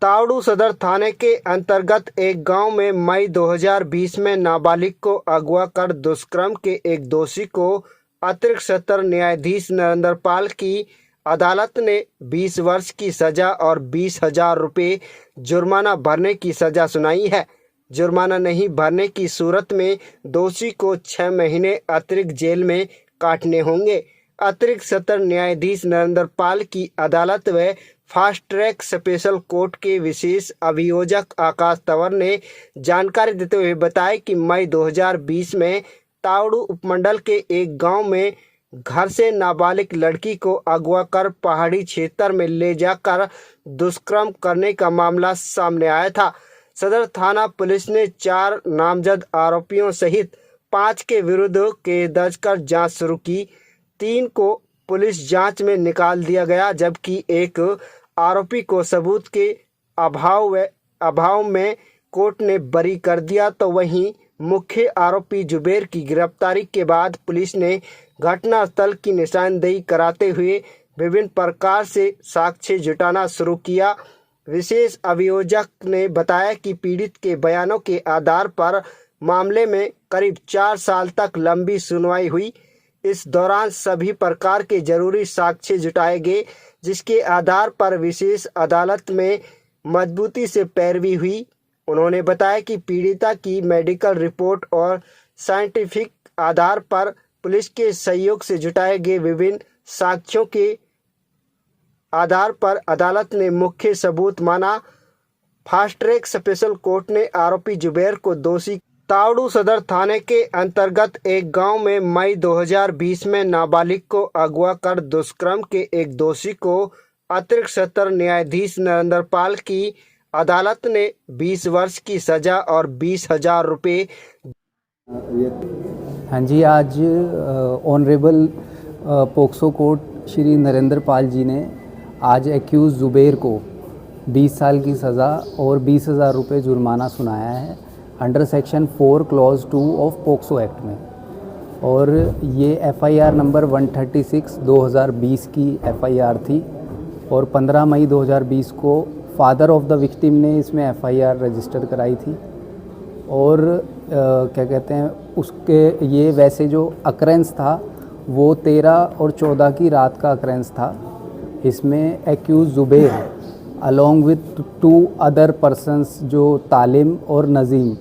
तावड़ू सदर थाने के अंतर्गत एक गांव में मई 2020 में नाबालिग को अगवा कर दुष्कर्म के एक दोषी को अतिरिक्त सत्र न्यायाधीश नरेंद्र पाल की अदालत ने 20 वर्ष की सजा और 20,000 रुपये जुर्माना भरने की सजा सुनाई है। जुर्माना नहीं भरने की सूरत में दोषी को 6 महीने अतिरिक्त जेल में काटने होंगे। अतिरिक्त सत्र न्यायाधीश नरेंद्र पाल की अदालत व फास्ट ट्रैक स्पेशल कोर्ट के विशेष अभियोजक आकाश तंवर ने जानकारी देते हुए बताया कि मई 2020 में तावड़ू उपमंडल के एक गांव में घर से नाबालिग लड़की को अगवा कर पहाड़ी क्षेत्र में ले जाकर दुष्कर्म करने का मामला सामने आया था। सदर थाना पुलिस ने 4 नामजद आरोपियों सहित 5 के विरुद्ध केस दर्ज कर जांच शुरू की। 3 को पुलिस जांच में निकाल दिया गया, जबकि एक आरोपी को सबूत के अभाव में कोर्ट ने बरी कर दिया। तो वहीं मुख्य आरोपी जुबेर की गिरफ्तारी के बाद पुलिस ने घटनास्थल की निशानदेही कराते हुए विभिन्न प्रकार से साक्ष्य जुटाना शुरू किया। विशेष अभियोजक ने बताया कि पीड़ित के बयानों के आधार पर मामले में करीब 4 साल तक लंबी सुनवाई हुई। इस दौरान सभी प्रकार के जरूरी साक्ष्य जुटाए गए, जिसके आधार पर विशेष अदालत में मजबूती से पैरवी हुई। उन्होंने बताया कि पीड़िता की मेडिकल रिपोर्ट और साइंटिफिक आधार पर पुलिस के सहयोग से जुटाए गए विभिन्न साक्ष्यों के आधार पर अदालत ने मुख्य सबूत माना। फास्ट ट्रैक स्पेशल कोर्ट ने आरोपी जुबेर को दोषी। तावड़ू सदर थाने के अंतर्गत एक गांव में मई 2020 में नाबालिग को अगवा कर दुष्कर्म के एक दोषी को अतिरिक्त सत्र न्यायाधीश नरेंद्र पाल की अदालत ने 20 वर्ष की सजा और 20,000 रुपये। हाँ जी, आज honourable POCSO court Shri Narendra Pal ji ने आज एक्यूज़ जुबेर को 20 साल की सज़ा और 20,000 रुपये जुर्माना सुनाया है under section 4 clause 2 of POCSO act में। और ये FIR नंबर 136 2020 की FIR थी और 15 मई 2020 को फादर ऑफ द विक्टिम ने इसमें FIR रजिस्टर कराई थी। और क्या कहते हैं, उसके ये वैसे जो अकरेंस था वो 13 और 14 की रात का अकरेंस था। इसमें accused Zubair along with 2 other persons जो तालिम और नज़ीम,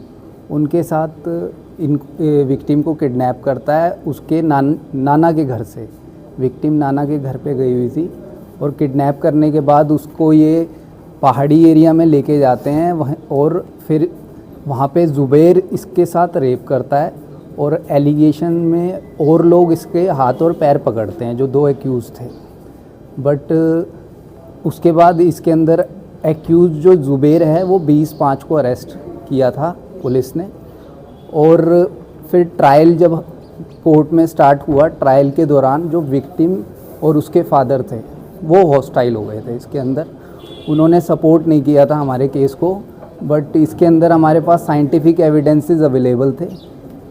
उनके साथ इन विक्टिम को किडनैप करता है। उसके नाना के घर से विक्टिम नाना के घर पे गई हुई थी और किडनैप करने के बाद उसको ये पहाड़ी एरिया में लेके जाते हैं और फिर वहाँ पे जुबेर इसके साथ रेप करता है और एलिगेशन में और लोग इसके हाथ और पैर पकड़ते हैं जो 2 एक्यूज़ थे। बट उसके बाद इसके अंदर एक्यूज़ जो जुबेर है वो 20/5 को अरेस्ट किया था पुलिस ने। और फिर ट्रायल जब कोर्ट में स्टार्ट हुआ, ट्रायल के दौरान जो विक्टिम और उसके फादर थे वो हॉस्टाइल हो गए थे इसके अंदर। उन्होंने सपोर्ट नहीं किया था हमारे केस को, बट इसके अंदर हमारे पास साइंटिफिक एविडेंसेस अवेलेबल थे।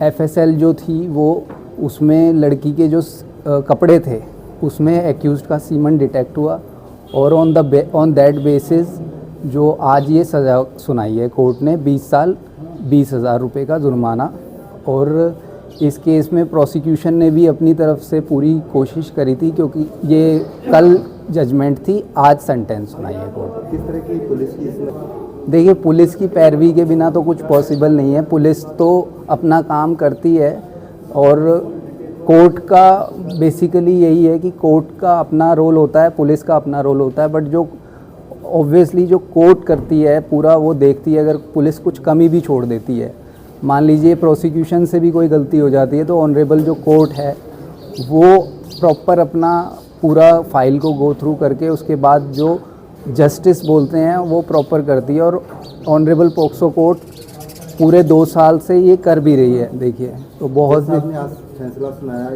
FSL जो थी वो उसमें लड़की के जो कपड़े थे उसमें एक्यूज्ड का सीमन डिटेक्ट हुआ और ऑन दैट बेसिस जो आज ये सज़ा सुनाई है कोर्ट ने 20 साल 20,000 रुपये का जुर्माना। और इस केस में प्रोसिक्यूशन ने भी अपनी तरफ से पूरी कोशिश करी थी, क्योंकि ये कल जजमेंट थी, आज सेंटेंस सुनाई है कोर्ट ने। किस तरह की पुलिस की? देखिए, पुलिस की पैरवी के बिना तो कुछ पॉसिबल नहीं है। पुलिस तो अपना काम करती है और कोर्ट का बेसिकली यही है कि कोर्ट का अपना रोल होता है, पुलिस का अपना रोल होता है। बट जो ऑब्वियसली जो कोर्ट करती है पूरा वो देखती है। अगर पुलिस कुछ कमी भी छोड़ देती है, मान लीजिए प्रोसिक्यूशन से भी कोई गलती हो जाती है, तो ऑनरेबल जो कोर्ट है वो प्रॉपर अपना पूरा फाइल को गो थ्रू करके उसके बाद जो जस्टिस बोलते हैं वो प्रॉपर करती है। और ऑनरेबल पोक्सो कोर्ट पूरे 2 साल से ये कर भी रही है। देखिए, तो बहुत फैसला सुनाया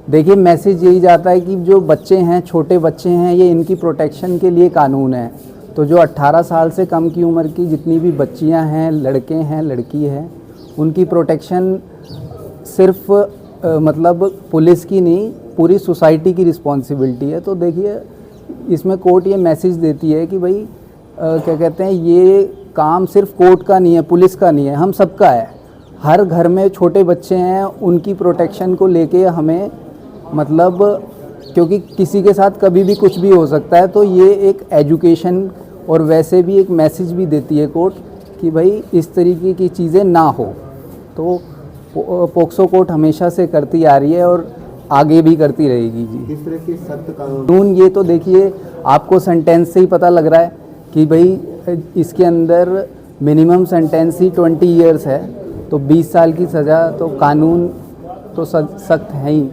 देखिए, मैसेज यही जाता है कि जो बच्चे हैं, छोटे बच्चे हैं, ये इनकी प्रोटेक्शन के लिए कानून है। तो जो 18 साल से कम की उम्र की जितनी भी बच्चियां हैं, लड़के हैं, लड़की हैं, उनकी प्रोटेक्शन सिर्फ मतलब पुलिस की नहीं, पूरी सोसाइटी की रिस्पॉन्सिबिलिटी है। तो देखिए, इसमें कोर्ट ये मैसेज देती है कि भाई क्या कहते हैं, ये काम सिर्फ कोर्ट का नहीं है, पुलिस का नहीं है, हम सबका है। हर घर में छोटे बच्चे हैं, उनकी प्रोटेक्शन को लेके हमें मतलब, क्योंकि किसी के साथ कभी भी कुछ भी हो सकता है, तो ये एक एजुकेशन और वैसे भी एक मैसेज भी देती है कोर्ट कि भाई इस तरीके की चीज़ें ना हो। तो पोक्सो कोर्ट हमेशा से करती आ रही है और आगे भी करती रहेगी जी। किस तरह के सख्त कानून? कानून ये तो देखिए, आपको सेंटेंस से ही पता लग रहा है कि भाई इसके अंदर मिनिमम सेंटेंस ही 20 ईयर्स है, तो 20 साल की सज़ा, तो कानून तो सख्त है ही।